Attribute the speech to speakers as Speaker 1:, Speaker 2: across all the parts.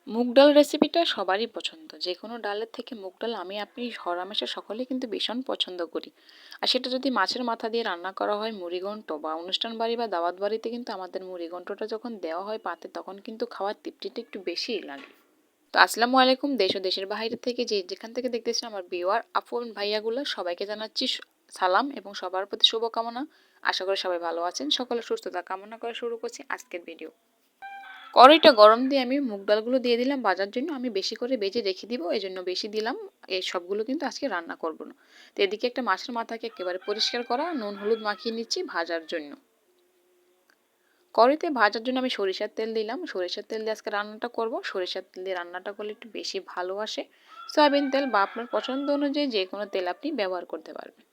Speaker 1: মুগ ডাল রেসিপিটা সবারই পছন্দ। যে কোনো ডালের থেকে মুগ ডাল আমি আপনি হরহামেশা সকলেই কিন্তু ভীষণ পছন্দ করি। আর সেটা যদি মাছের মাথা দিয়ে রান্না করা হয় মুড়িঘন্ট বা অনুষ্ঠান বাড়ি বা দাওয়াত বাড়িতে কিন্তু আমাদের মুড়িঘন্টটা যখন দেওয়া হয় পাতে তখন কিন্তু খাওয়ার তৃপ্তিটা একটু বেশিই লাগে। তো আসসালামু আলাইকুম, দেশ ও দেশের বাইরে থেকে যে যেখান থেকে দেখতেছেন আমার ভিউয়ার আপু ভাইয়াগুলো সবাইকে জানাচ্ছি সালাম এবং সবার প্রতি শুভকামনা। আশা করি সবাই ভালো আছেন। সকলের সুস্থতা কামনা করে শুরু করছি আজকের ভিডিও। কড়াইটা গরম দিয়ে আমি মুগ ডালগুলো দিয়ে দিলাম ভাজার জন্য। আমি বেশি করে ভেজে রেখে দিব, এই জন্য বেশি দিলাম। এই সবগুলো কিন্তু আজকে রান্না করব না। তো এদিকে একটা মাছের মাথাকে একেবারে পরিষ্কার করা নুন হলুদ মাখিয়ে নিচ্ছি ভাজার জন্য। কড়াইতে ভাজার জন্য আমি সরিষার তেল দিলাম। সরিষার তেল দিয়ে আজকে রান্নাটা করব। সরিষার তেল দিয়ে রান্নাটা করলে একটু বেশি ভালো আসে। সয়াবিন তেল বা আপনার পছন্দ অনুযায়ী যে কোনো তেল আপনি ব্যবহার করতে পারবেন।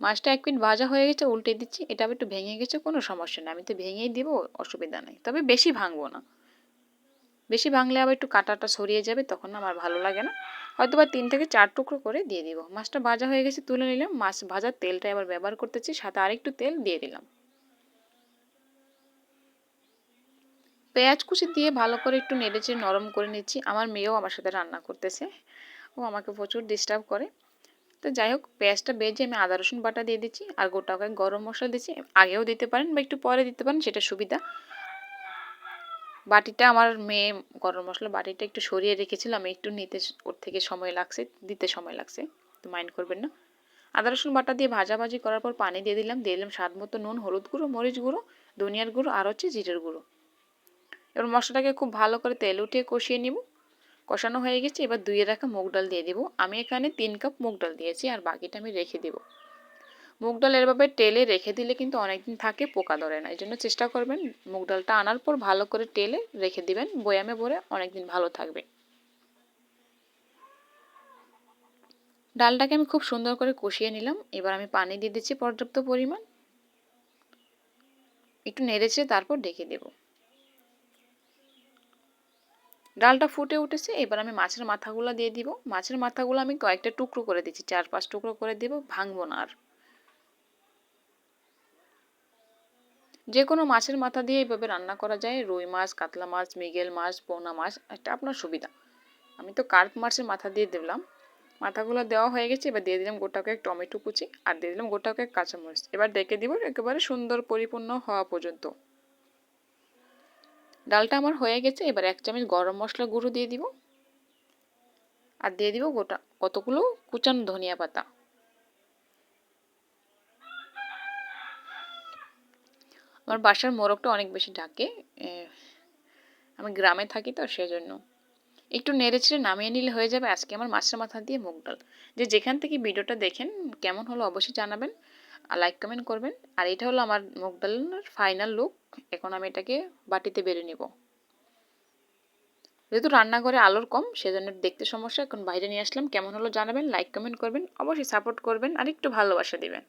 Speaker 1: মাছটা এক মিনিট ভাজা হয়ে গেছে, উল্টে দিচ্ছি। এটা একটু ভেঙে গেছে, কোনো সমস্যা নেই, আমি তো ভেঙেই দিব, অসুবিধা নেই। তবে বেশি ভাঙবো না, বেশি ভাঙলে আবার একটু কাঁটাটা ছড়িয়ে যাবে, তখন আমার ভালো লাগে না। হয়তো বা 3 থেকে 4 টুকরো করে দিয়ে দিব। মাছটা ভাজা হয়ে গেছে, তুলে নিলাম। মাছ ভাজার তেলটা এবার ব্যবহার করতেছি, সাথে আরেকটু তেল দিয়ে দিলাম। পেঁয়াজ কুচি দিয়ে ভালো করে একটু নেড়েচেড়ে নরম করে নিচ্ছি। আমার মেয়েও আমার সাথে রান্না করতেছে, ও আমাকে প্রচুর ডিস্টার্ব করে। তো যাই হোক, পেঁয়াজটা ভেজে আমি আদা রসুন বাটা দিয়ে দিচ্ছি আর গোটা গরম মশলা দিচ্ছি। আগেও দিতে পারেন বা একটু পরে দিতে পারেন, সেটা সুবিধা। বাটিটা আমার মেয়ে গরম মশলা বাটিটা একটু সরিয়ে রেখেছিলাম, একটু নিতে ওর থেকে সময় লাগছে, দিতে সময় লাগছে, তো মাইন্ড করবেন না। আদা রসুন বাটা দিয়ে ভাজাভাজি করার পর পানি দিয়ে দিলাম। স্বাদ মতো নুন, হলুদ গুঁড়ো, মরিচ গুঁড়ো, ধনিয়ার গুঁড়ো আর হচ্ছে জিরের গুঁড়ো। এবার মশলাটাকে খুব ভালো করে তেল উঠিয়ে কষিয়ে নিব। কষানো হয়ে গেছে, এবার ধুয়ে রাখা মুগ ডাল দিয়ে দিব। আমি এখানে 3 কাপ মুগ ডাল দিয়েছি আর বাকিটা আমি রেখে দিব। মুগ ডাল এভাবে টেলে রেখে দিলে কিন্তু অনেকদিন থাকে, পোকা ধরে না। এই জন্য চেষ্টা করবেন মুগ ডালটা আনার পর ভালো করে টেলে রেখে দিবেন, বয়ামে ভরে অনেকদিন ভালো থাকবে। ডালটাকে আমি খুব সুন্দর করে কষিয়ে নিলাম। এবার আমি পানি দিয়ে দিচ্ছি পর্যাপ্ত পরিমাণ, একটু নেড়েচেড়ে তারপর ঢেকে দেব। ডালটা ফুটে উঠেছে, এবার আমি মাছের মাথাগুলো দিয়ে দিব। মাছের মাথাগুলো আমি কয়েকটা টুকরো করে দিচ্ছি, 4-5 টুকরো করে দিব, ভাঙবো না আর। যে কোনো মাছের মাথা দিয়ে এইভাবে রান্না করা যায়, রুই মাছ, কাতলা মাছ, মৃগেল মাছ, পোনা মাছ, এটা আপনার সুবিধা। আমি তো কার্প মাছের মাথা দিয়ে দিলাম। মাথাগুলো দেওয়া হয়ে গেছে, এবার দিয়ে দিলাম গোটা কয়েক টমেটো কুচি আর দিয়ে দিলাম গোটা কয়েক কাঁচামরিচ। এবার ডেকে দিব একেবারে সুন্দর পরিপূর্ণ হওয়া পর্যন্ত। ডালটা আমার হয়ে গেছে, এবার 1 চামচ গরম মশলা গুঁড়ো দিয়ে দিব আর দিয়ে দিব গোটা কতগুলো কুচানো ধনিয়া পাতা। আমার বাসার মোরগটা অনেক বেশি ডাকে, আমি গ্রামে থাকি তো সেজন্য। একটু নেড়েচেড়ে নামিয়ে নিলে হয়ে যাবে আজকে আমার মাছের মাথা দিয়ে মুগ ডাল। যে যেখান থেকে ভিডিওটা দেখেন কেমন হলো অবশ্যই জানাবেন আর লাইক কমেন্ট করবেন। আর এটা হলো আমার মুগ ডালের ফাইনাল লুক। এখন আমি এটাকে বাটিতে বেড়ে নেব। যেহেতু রান্নাঘরে আলোর কম সেজন্য দেখতে সমস্যা, এখন বাইরে নিয়ে আসলাম। কেমন হলো জানাবেন, লাইক কমেন্ট করবেন, অবশ্যই সাপোর্ট করবেন আর একটু ভালোবাসা দিবেন।